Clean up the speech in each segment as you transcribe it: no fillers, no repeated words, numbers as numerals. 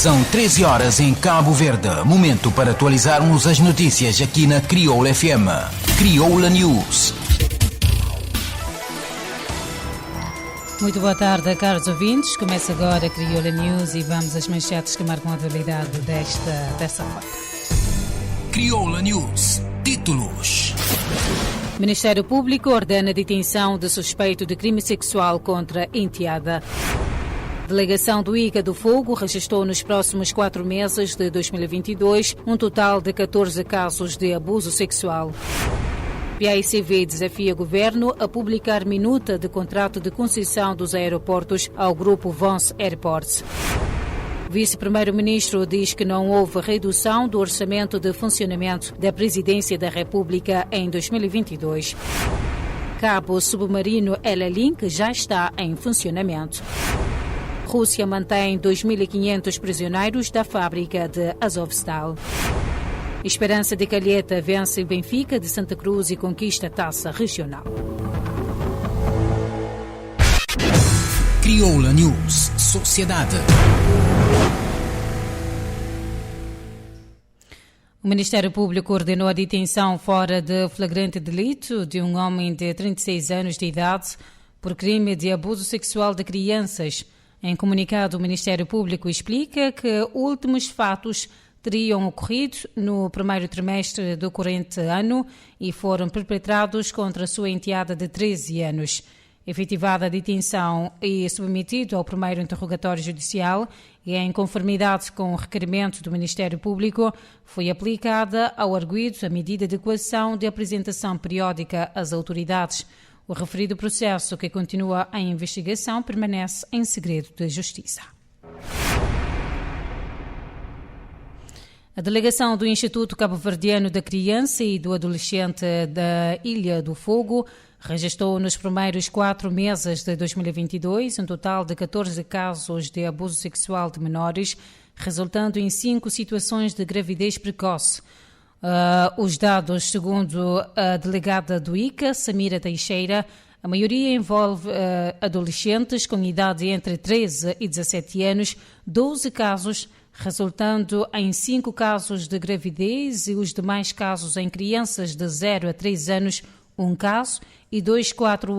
São 13 horas em Cabo Verde. Momento para atualizarmos as notícias aqui na Crioula FM. Crioula News. Muito boa tarde, caros ouvintes. Começa agora a Crioula News e vamos às manchetes que marcam a atualidade desta terça-feira. Crioula News. Títulos. Ministério Público ordena a detenção de suspeito de crime sexual contra enteada. Delegação do ICA do Fogo registrou nos próximos 4 meses de 2022 um total de 14 casos de abuso sexual. PAICV desafia governo a publicar minuta de contrato de concessão dos aeroportos ao grupo Vons Airports. Vice-primeiro-ministro diz que não houve redução do orçamento de funcionamento da Presidência da República em 2022. Cabo submarino Ela-Link já está em funcionamento. Rússia mantém 2.500 prisioneiros da fábrica de Azovstal. Esperança de Calheta vence Benfica de Santa Cruz e conquista a taça regional. Crioula News. Sociedade. O Ministério Público ordenou a detenção fora de flagrante delito de um homem de 36 anos de idade por crime de abuso sexual de crianças. Em comunicado, o Ministério Público explica que últimos fatos teriam ocorrido no primeiro trimestre do corrente ano e foram perpetrados contra a sua enteada de 13 anos. Efetivada a detenção e submetido ao primeiro interrogatório judicial e em conformidade com o requerimento do Ministério Público, foi aplicada ao arguido a medida de coação de apresentação periódica às autoridades. O referido processo, que continua em investigação, permanece em segredo de justiça. A delegação do Instituto Cabo-Verdiano da Criança e do Adolescente da Ilha do Fogo registrou nos primeiros 4 meses de 2022 um total de 14 casos de abuso sexual de menores, resultando em 5 situações de gravidez precoce. Os dados, segundo a delegada do ICA, Samira Teixeira, a maioria envolve adolescentes com idade entre 13 e 17 anos, 12 casos, resultando em 5 casos de gravidez e os demais casos em crianças de 0 a 3 anos, 1 caso, e dos 4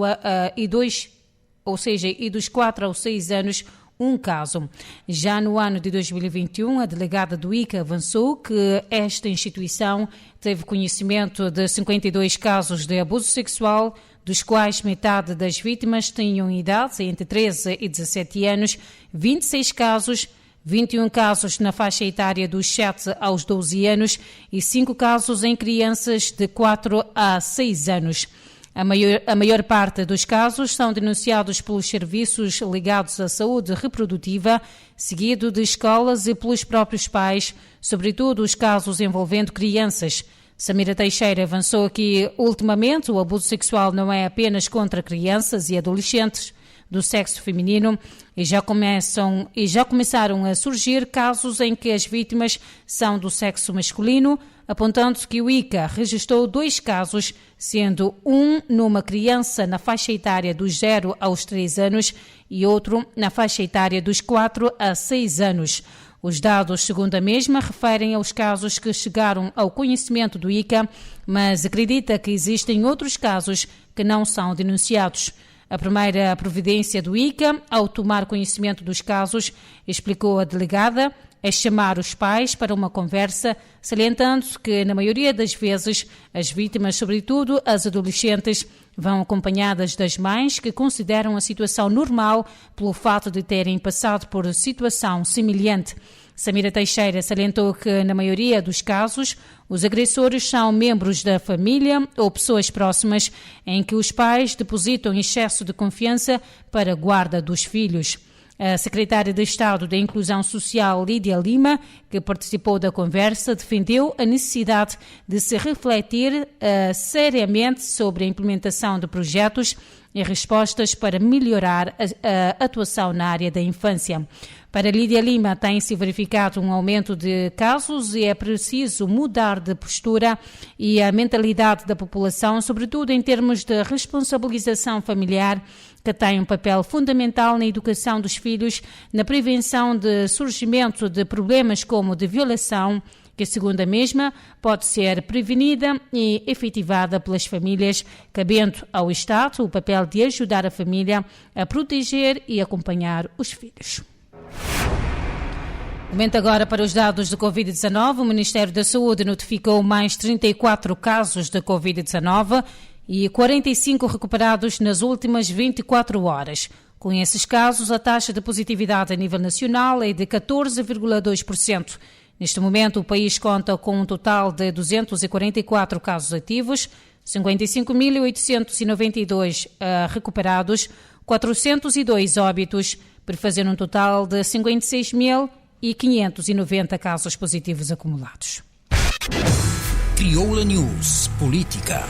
aos 6 anos, 1 caso. Já no ano de 2021, a delegada do ICA avançou que esta instituição teve conhecimento de 52 casos de abuso sexual, dos quais metade das vítimas tinham idade entre 13 e 17 anos, 26 casos, 21 casos na faixa etária dos 7 aos 12 anos e 5 casos em crianças de 4 a 6 anos. A maior parte dos casos são denunciados pelos serviços ligados à saúde reprodutiva, seguido de escolas e pelos próprios pais, sobretudo os casos envolvendo crianças. Samira Teixeira avançou que, ultimamente, o abuso sexual não é apenas contra crianças e adolescentes do sexo feminino e já começaram a surgir casos em que as vítimas são do sexo masculino, apontando que o ICA registrou 2 casos, sendo um numa criança na faixa etária dos 0 aos 3 anos e outro na faixa etária dos 4 a 6 anos. Os dados, segundo a mesma, referem aos casos que chegaram ao conhecimento do ICA, mas acredita que existem outros casos que não são denunciados. A primeira providência do ICA, ao tomar conhecimento dos casos, explicou a delegada, é chamar os pais para uma conversa, salientando que, na maioria das vezes, as vítimas, sobretudo as adolescentes, vão acompanhadas das mães que consideram a situação normal pelo fato de terem passado por situação semelhante. Samira Teixeira salientou que, na maioria dos casos, os agressores são membros da família ou pessoas próximas em que os pais depositam excesso de confiança para a guarda dos filhos. A secretária de Estado da Inclusão Social, Lídia Lima, que participou da conversa, defendeu a necessidade de se refletir seriamente sobre a implementação de projetos e respostas para melhorar a atuação na área da infância. Para Lídia Lima, tem-se verificado um aumento de casos e é preciso mudar de postura e a mentalidade da população, sobretudo em termos de responsabilização familiar, que tem um papel fundamental na educação dos filhos, na prevenção de surgimento de problemas como de violação, que, segundo a mesma, pode ser prevenida e efetivada pelas famílias, cabendo ao Estado o papel de ajudar a família a proteger e acompanhar os filhos. Momento agora para os dados de Covid-19. O Ministério da Saúde notificou mais 34 casos de Covid-19 e 45 recuperados nas últimas 24 horas. Com esses casos, a taxa de positividade a nível nacional é de 14,2%. Neste momento, o país conta com um total de 244 casos ativos, 55.892 recuperados, 402 óbitos, por fazer um total de 56.590 casos positivos acumulados. Crioula News Política.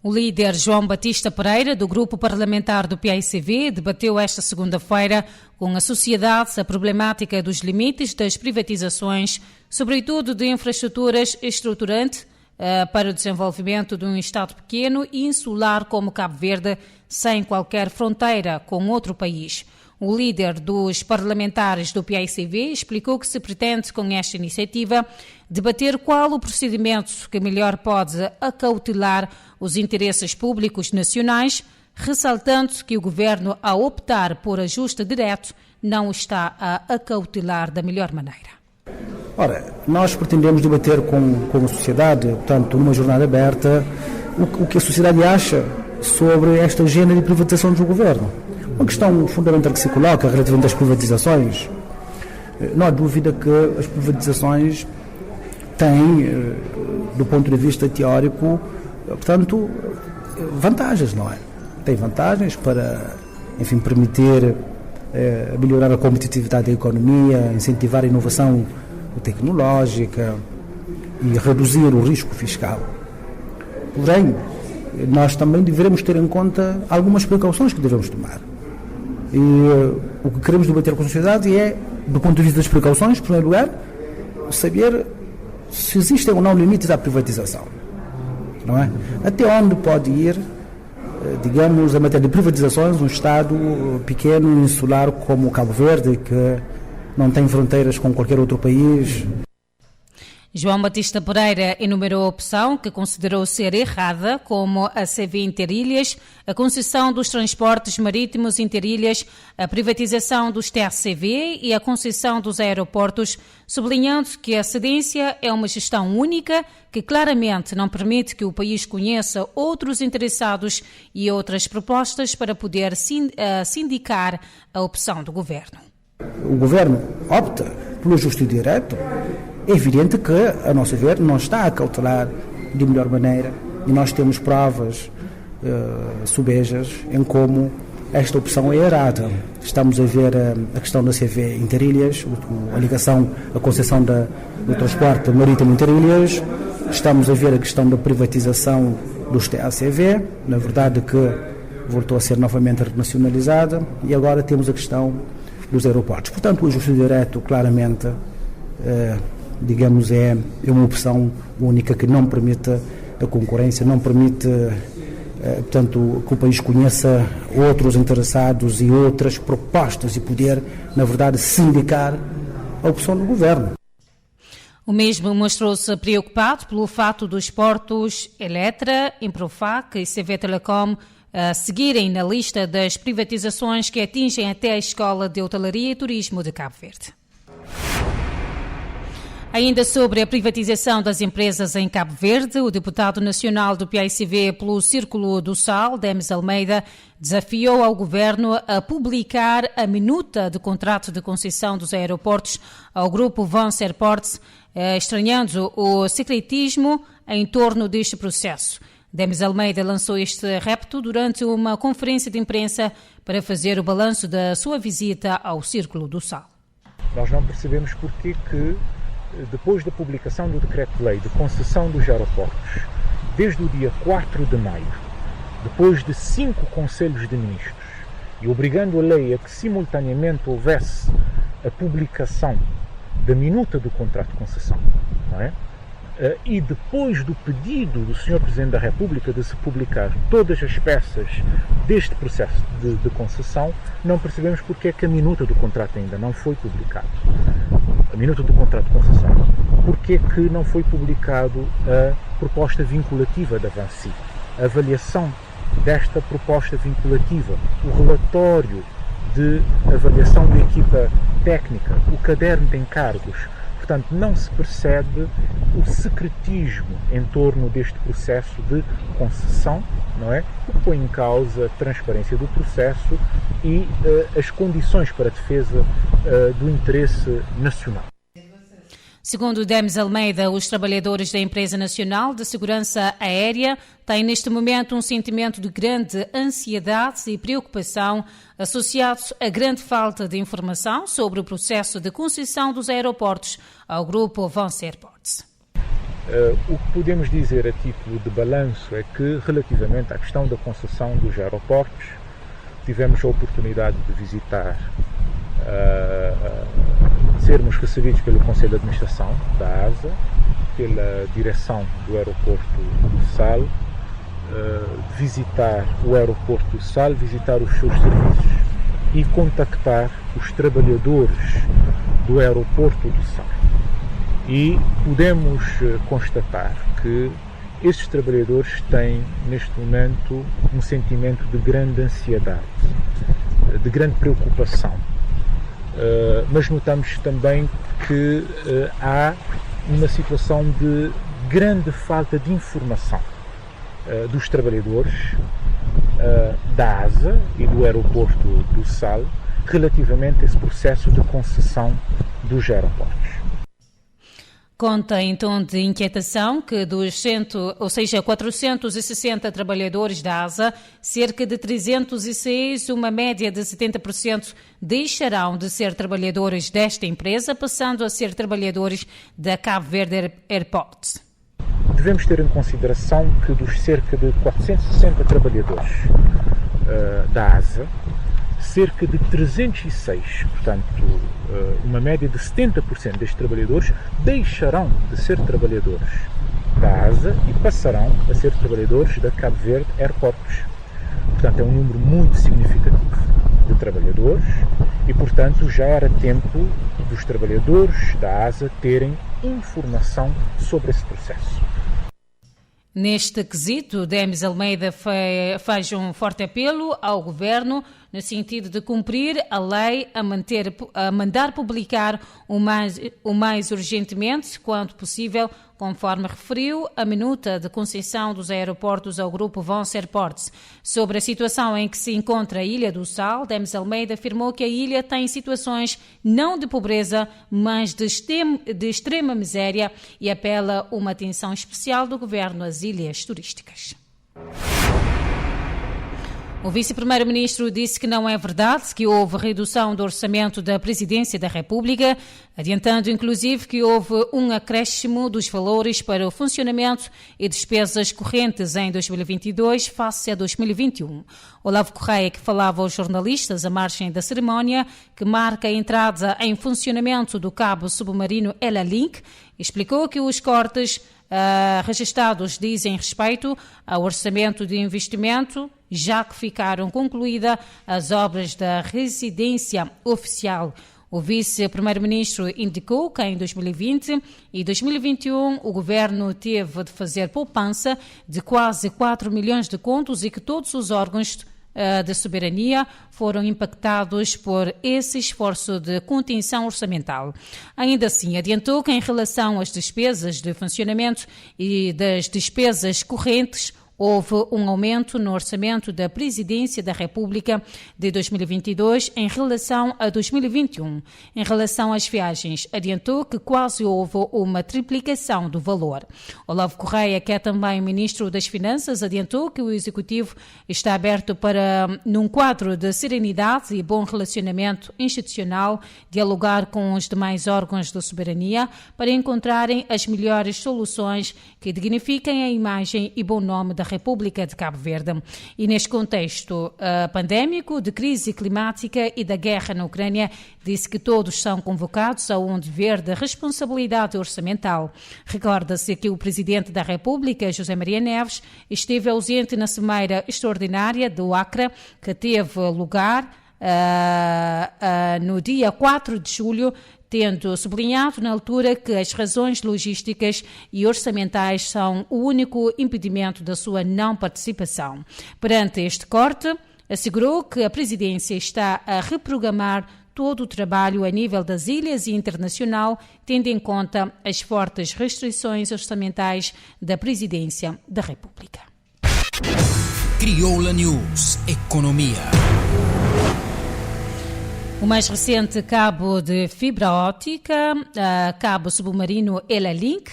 O líder João Batista Pereira, do grupo parlamentar do PAICV, debateu esta segunda-feira com a sociedade a problemática dos limites das privatizações, sobretudo de infraestruturas estruturante para o desenvolvimento de um Estado pequeno e insular como Cabo Verde, sem qualquer fronteira com outro país. O líder dos parlamentares do PAICV explicou que se pretende, com esta iniciativa, debater qual o procedimento que melhor pode acautelar os interesses públicos nacionais, ressaltando que o governo, ao optar por ajuste direto, não está a acautelar da melhor maneira. Ora, nós pretendemos debater com a sociedade, portanto, numa jornada aberta, o que a sociedade acha sobre esta agenda de privatização do governo. Uma questão fundamental que se coloca relativamente às privatizações, não há dúvida que as privatizações têm, do ponto de vista teórico, portanto, vantagens, não é? Tem vantagens para, enfim, permitir melhorar a competitividade da economia, incentivar a inovação tecnológica e reduzir o risco fiscal. Porém, nós também devemos ter em conta algumas precauções que devemos tomar. E o que queremos debater com a sociedade é, do ponto de vista das precauções, em primeiro lugar, saber se existem ou não limites à privatização. Não é? Até onde pode ir, digamos, a matéria de privatizações, um Estado pequeno, insular como o Cabo Verde, que não tem fronteiras com qualquer outro país. João Batista Pereira enumerou a opção que considerou ser errada, como a CV Interilhas, a concessão dos transportes marítimos Interilhas, a privatização dos TRCV e a concessão dos aeroportos, sublinhando que a cedência é uma gestão única que claramente não permite que o país conheça outros interessados e outras propostas para poder sindicar a opção do governo. O governo opta pelo ajuste direto. É evidente que, a nosso ver, não está a cautelar de melhor maneira e nós temos provas sobejas em como esta opção é errada. Estamos a ver a questão da CV Interilhas, a ligação, a concessão do transporte marítimo Interilhas, estamos a ver a questão da privatização dos TACV, na verdade que voltou a ser novamente renacionalizada, e agora temos a questão dos aeroportos. Portanto, o ajuste direto claramente digamos, é uma opção única que não permite a concorrência, não permite, portanto, que o país conheça outros interessados e outras propostas e poder, na verdade, sindicar a opção do governo. O mesmo mostrou-se preocupado pelo fato dos portos Eletra, Improfac e CV Telecom seguirem na lista das privatizações que atingem até a Escola de Hotelaria e Turismo de Cabo Verde. Ainda sobre a privatização das empresas em Cabo Verde, o deputado nacional do PAICV pelo Círculo do Sal, Demis Almeida, desafiou ao governo a publicar a minuta de contrato de concessão dos aeroportos ao grupo Vance Airports, estranhando o secretismo em torno deste processo. Demis Almeida lançou este repto durante uma conferência de imprensa para fazer o balanço da sua visita ao Círculo do Sal. Nós não percebemos porque que, depois da publicação do Decreto-Lei de concessão dos aeroportos, desde o dia 4 de maio, depois de 5 conselhos de ministros, e obrigando a lei a que simultaneamente houvesse a publicação da minuta do contrato de concessão, não é? E depois do pedido do Sr. Presidente da República de se publicar todas as peças deste processo de concessão, não percebemos porque é que a minuta do contrato ainda não foi publicada. A minuta do contrato de concessão. Porque é que não foi publicado a proposta vinculativa da Vinci, a avaliação desta proposta vinculativa, o relatório de avaliação da equipa técnica, o caderno de encargos. Portanto, não se percebe o secretismo em torno deste processo de concessão, não é? O que põe em causa a transparência do processo e as condições para a defesa do interesse nacional. Segundo Demis Almeida, os trabalhadores da Empresa Nacional de Segurança Aérea têm neste momento um sentimento de grande ansiedade e preocupação associados à grande falta de informação sobre o processo de concessão dos aeroportos ao grupo VANS Airports. O que podemos dizer a título de balanço é que, relativamente à questão da concessão dos aeroportos, tivemos a oportunidade de visitar, sermos recebidos pelo Conselho de Administração da ASA, pela direção do aeroporto do Sal, visitar o aeroporto do Sal, visitar os seus serviços e contactar os trabalhadores do aeroporto do Sal. E podemos constatar que estes trabalhadores têm, neste momento, um sentimento de grande ansiedade, de grande preocupação. Mas notamos também que há uma situação de grande falta de informação dos trabalhadores da ASA e do aeroporto do Sal relativamente a esse processo de concessão dos aeroportos. Conta em tom de inquietação que dos 460 trabalhadores da ASA, cerca de 306, uma média de 70%, deixarão de ser trabalhadores desta empresa, passando a ser trabalhadores da Cabo Verde Airports. Devemos ter em consideração que dos cerca de 460 trabalhadores da ASA, cerca de 306, portanto, uma média de 70% destes trabalhadores deixarão de ser trabalhadores da ASA e passarão a ser trabalhadores da Cabo Verde Airports. Portanto, é um número muito significativo de trabalhadores e, portanto, já era tempo dos trabalhadores da ASA terem informação sobre esse processo. Neste quesito, Demis Almeida faz um forte apelo ao Governo no sentido de cumprir a lei, a mandar publicar o mais urgentemente quanto possível, conforme referiu a minuta de concessão dos aeroportos ao grupo VANS Airports. Sobre a situação em que se encontra a Ilha do Sal, Demis Almeida afirmou que a ilha tem situações não de pobreza, mas de extrema miséria e apela uma atenção especial do Governo às ilhas turísticas. O vice-primeiro-ministro disse que não é verdade que houve redução do orçamento da Presidência da República, adiantando inclusive que houve um acréscimo dos valores para o funcionamento e despesas correntes em 2022 face a 2021. Olavo Correia, que falava aos jornalistas à margem da cerimónia, que marca a entrada em funcionamento do cabo submarino Ela Link, explicou que os cortes registados dizem respeito ao orçamento de investimento, já que ficaram concluídas as obras da residência oficial. O vice-primeiro-ministro indicou que em 2020 e 2021 o governo teve de fazer poupança de quase 4 milhões de contos e que todos os órgãos da soberania foram impactados por esse esforço de contenção orçamental. Ainda assim, adiantou que em relação às despesas de funcionamento e das despesas correntes, houve um aumento no orçamento da Presidência da República de 2022 em relação a 2021. Em relação às viagens, adiantou que quase houve uma triplicação do valor. Olavo Correia, que é também ministro das Finanças, adiantou que o Executivo está aberto para, num quadro de serenidade e bom relacionamento institucional, dialogar com os demais órgãos da soberania para encontrarem as melhores soluções que dignifiquem a imagem e bom nome da República de Cabo Verde. E neste contexto pandémico, de crise climática e da guerra na Ucrânia, disse que todos são convocados a um dever de responsabilidade orçamental. Recorda-se que o Presidente da República, José Maria Neves, esteve ausente na Cimeira Extraordinária do Acre, que teve lugar no dia 4 de julho, tendo sublinhado na altura que as razões logísticas e orçamentais são o único impedimento da sua não participação. Perante este corte, assegurou que a Presidência está a reprogramar todo o trabalho a nível das ilhas e internacional, tendo em conta as fortes restrições orçamentais da Presidência da República. Crioula News, Economia. O mais recente cabo de fibra óptica, cabo submarino Ela-Link,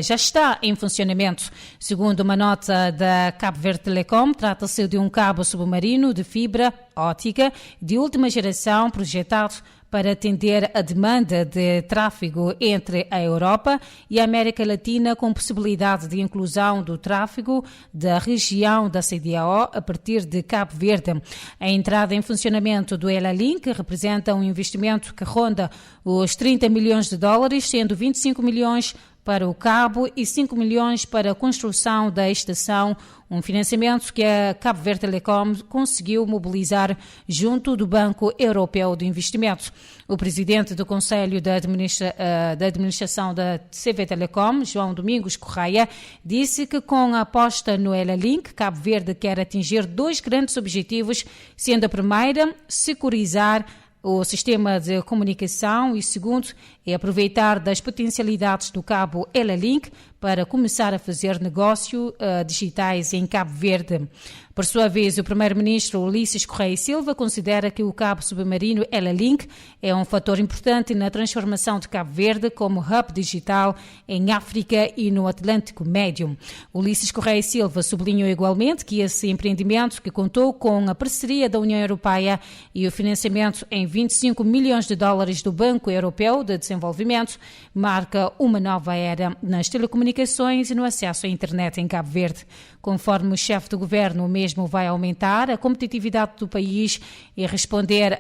já está em funcionamento. Segundo uma nota da Cabo Verde Telecom, trata-se de um cabo submarino de fibra óptica de última geração projetado para atender a demanda de tráfego entre a Europa e a América Latina, com possibilidade de inclusão do tráfego da região da CDAO a partir de Cabo Verde. A entrada em funcionamento do Ela-Link representa um investimento que ronda os 30 milhões de dólares, sendo 25 milhões para o cabo e 5 milhões para a construção da estação, um financiamento que a Cabo Verde Telecom conseguiu mobilizar junto do Banco Europeu de Investimento. O presidente do Conselho da Administração da CV Telecom, João Domingos Correia, disse que com a aposta no Ela-Link, Cabo Verde quer atingir 2 grandes objetivos, sendo a primeira, securizar o sistema de comunicação e, segundo, é aproveitar das potencialidades do cabo Ela-Link para começar a fazer negócio digitais em Cabo Verde. Por sua vez, o primeiro-ministro Ulisses Correia Silva considera que o cabo submarino Ela-Link é um fator importante na transformação de Cabo Verde como hub digital em África e no Atlântico Médio. Ulisses Correia Silva sublinhou igualmente que esse empreendimento, que contou com a parceria da União Europeia e o financiamento em 25 milhões de dólares do Banco Europeu de Desenvolvimento, marca uma nova era nas telecomunicações e no acesso à internet em Cabo Verde. Conforme o chefe do governo, o mesmo vai aumentar a competitividade do país e responder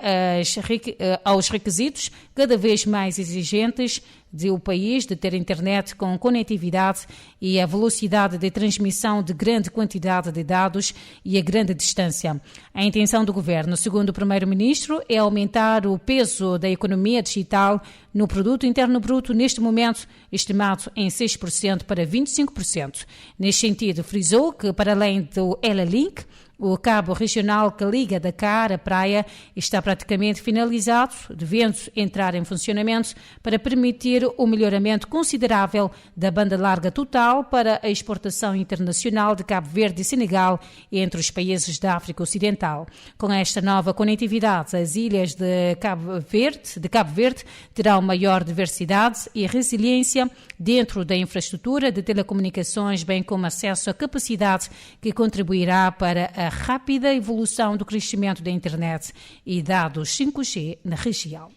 aos requisitos cada vez mais exigentes do país de ter internet com conectividade e a velocidade de transmissão de grande quantidade de dados e a grande distância. A intenção do governo, segundo o primeiro-ministro, é aumentar o peso da economia digital no produto interno bruto, neste momento estimado em 6% para 25%. Neste sentido, frisou que, para além do Ela-Link, o cabo regional que liga Dakar à praia está praticamente finalizado, devendo entrar em funcionamento para permitir o melhoramento considerável da banda larga total para a exportação internacional de Cabo Verde e Senegal entre os países da África Ocidental. Com esta nova conectividade, as ilhas de Cabo Verde terão maior diversidade e resiliência dentro da infraestrutura de telecomunicações, bem como acesso à capacidade que contribuirá para a rápida evolução do crescimento da internet e dados 5G na região.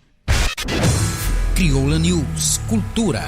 Crioula News, Cultura.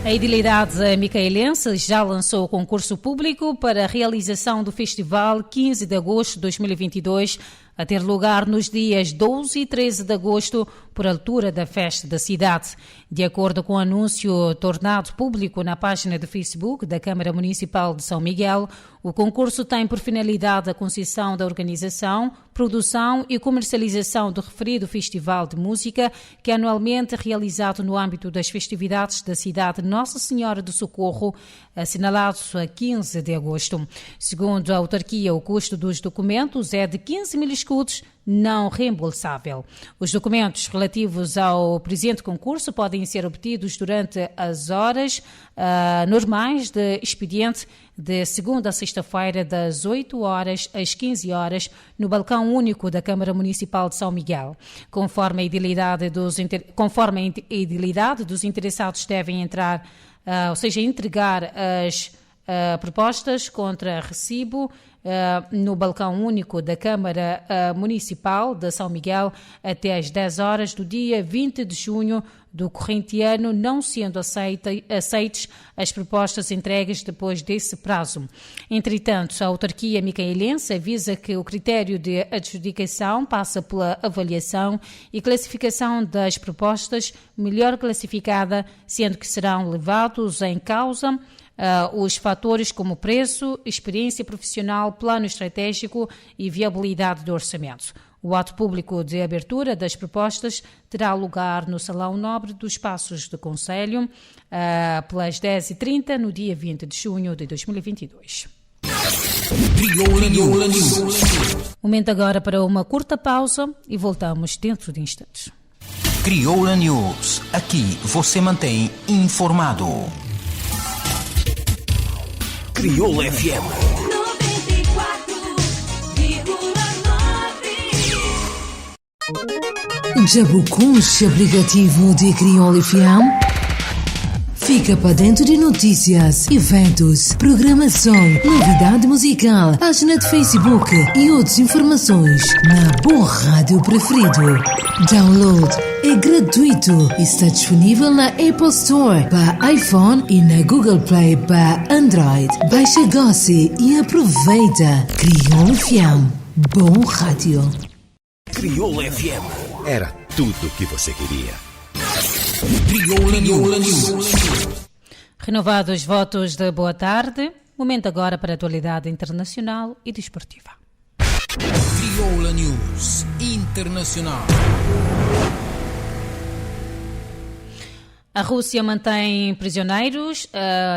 A Edilidade Micaelense já lançou o concurso público para a realização do Festival 15 de agosto de 2022, a ter lugar nos dias 12 e 13 de agosto, por altura da festa da cidade. De acordo com o anúncio tornado público na página do Facebook da Câmara Municipal de São Miguel, o concurso tem por finalidade a concessão da organização, produção e comercialização do referido festival de música, que é anualmente realizado no âmbito das festividades da cidade Nossa Senhora do Socorro, assinalado a 15 de agosto. Segundo a autarquia, o custo dos documentos é de 15 mil escudos, não reembolsável. Os documentos relativos ao presente concurso podem ser obtidos durante as horas normais de expediente de segunda a sexta-feira, das 8 horas às 15 horas, no balcão único da Câmara Municipal de São Miguel. Conforme a edilidade dos interessados devem entregar as propostas contra recibo no balcão único da Câmara Municipal de São Miguel até às 10 horas do dia 20 de junho do corrente ano, não sendo aceites as propostas entregues depois desse prazo. Entretanto, a autarquia micaelense avisa que o critério de adjudicação passa pela avaliação e classificação das propostas melhor classificada, sendo que serão levados em causa os fatores como preço, experiência profissional, plano estratégico e viabilidade do orçamento. O ato público de abertura das propostas terá lugar no Salão Nobre dos Passos do Conselho, pelas 10h30, no dia 20 de junho de 2022. Momento agora para uma curta pausa e voltamos dentro de instantes. Crioula News. Aqui você mantém informado. Crioula FM. Já buscaste o aplicativo de Crioula FM? Fica para dentro de notícias, eventos, programação, novidade musical, página de Facebook e outras informações na boa rádio preferido. Download é gratuito e está disponível na Apple Store para iPhone e na Google Play para Android. Baixa agora e aproveita. Crioula FM. Bom rádio. Crioula FM. Era tudo o que você queria. Crioula News. Renovados os votos de boa tarde. Momento agora para a atualidade internacional e desportiva. Crioula News Internacional. A Rússia mantém prisioneiros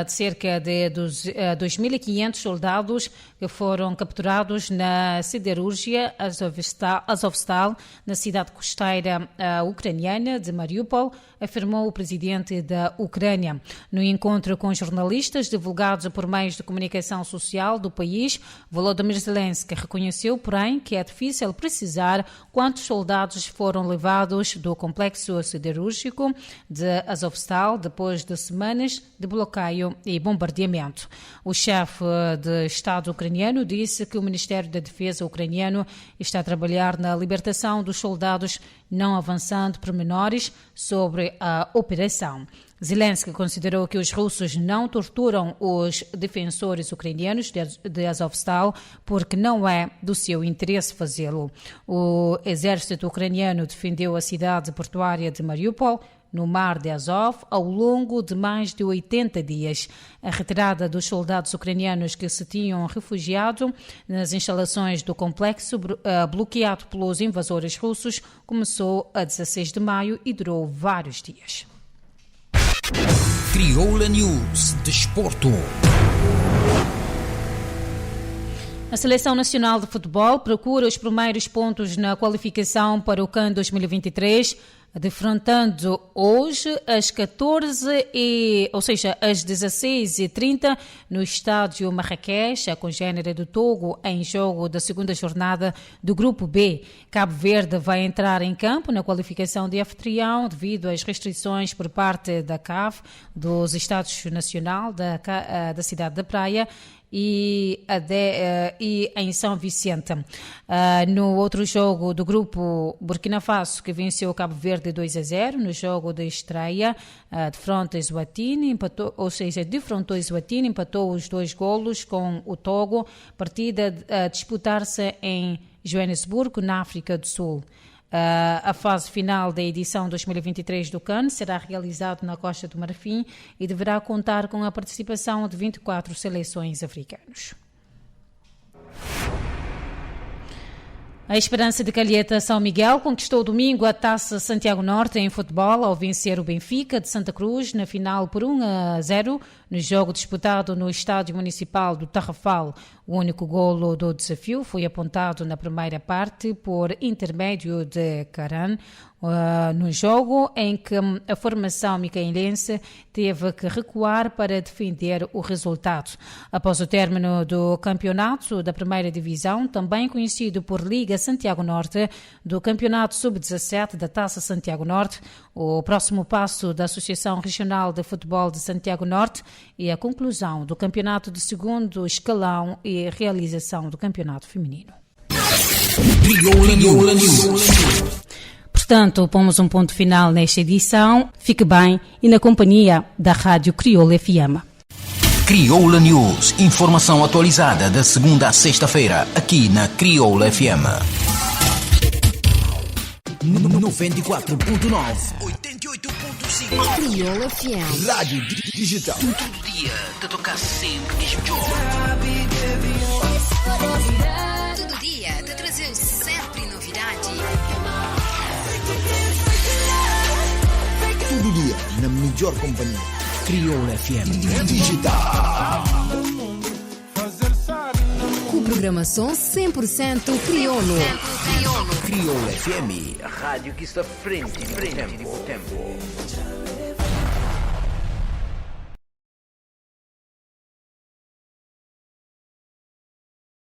de cerca de 2.500 soldados que foram capturados na siderúrgia Azovstal, na cidade costeira ucraniana de Mariupol, afirmou o presidente da Ucrânia. No encontro com jornalistas divulgados por meios de comunicação social do país, Volodymyr Zelensky reconheceu, porém, que é difícil precisar quantos soldados foram levados do complexo siderúrgico de Azovstal depois de semanas de bloqueio e bombardeamento. O chefe de Estado ucraniano disse que o Ministério da Defesa ucraniano está a trabalhar na libertação dos soldados, não avançando pormenores sobre a operação. Zelensky considerou que os russos não torturam os defensores ucranianos de Azovstal porque não é do seu interesse fazê-lo. O exército ucraniano defendeu a cidade portuária de Mariupol, no mar de Azov, ao longo de mais de 80 dias. A retirada dos soldados ucranianos que se tinham refugiado nas instalações do complexo, bloqueado pelos invasores russos, começou a 16 de maio e durou vários dias. Crioula News Desporto. A Seleção Nacional de Futebol procura os primeiros pontos na qualificação para o CAN 2023, defrontando hoje às 16h30 no estádio Marrakech, a congênere do Togo, em jogo da segunda jornada do Grupo B. Cabo Verde vai entrar em campo na qualificação de anfitrião devido às restrições por parte da CAF, dos Estados Nacional da cidade da Praia, e em São Vicente. No outro jogo do grupo, Burkina Faso, que venceu Cabo Verde 2-0 no jogo de estreia, defrontou Eswatini, empatou os 2 golos com o Togo, partida a disputar-se em Joanesburgo, na África do Sul. A fase final da edição 2023 do CAN será realizada na Costa do Marfim e deverá contar com a participação de 24 seleções africanas. A Esperança de Calheta São Miguel conquistou domingo a Taça Santiago Norte em futebol ao vencer o Benfica de Santa Cruz na final por 1-0 no jogo disputado no Estádio Municipal do Tarrafal. O único golo do desafio foi apontado na primeira parte por intermédio de Caran. no jogo em que a formação micaelense teve que recuar para defender o resultado. Após o término do campeonato da primeira divisão, também conhecido por Liga Santiago Norte, do campeonato sub-17 da Taça Santiago Norte, o próximo passo da Associação Regional de Futebol de Santiago Norte e a conclusão do campeonato de segundo escalão e realização do campeonato feminino. Crioula News. Portanto, pomos um ponto final nesta edição. Fique bem e na companhia da Rádio Crioula FM. Crioula News. Informação atualizada da segunda a sexta-feira, aqui na Crioula FM. 94.9, 88.5. Crioula FM. Rádio digital. Todo dia te tocar sempre melhor. Todo dia te trazer sempre novidade. Todo dia na melhor companhia. Crioula FM digital. Com programação 100% crioulo. Crioula FM, a rádio que está frente do tempo.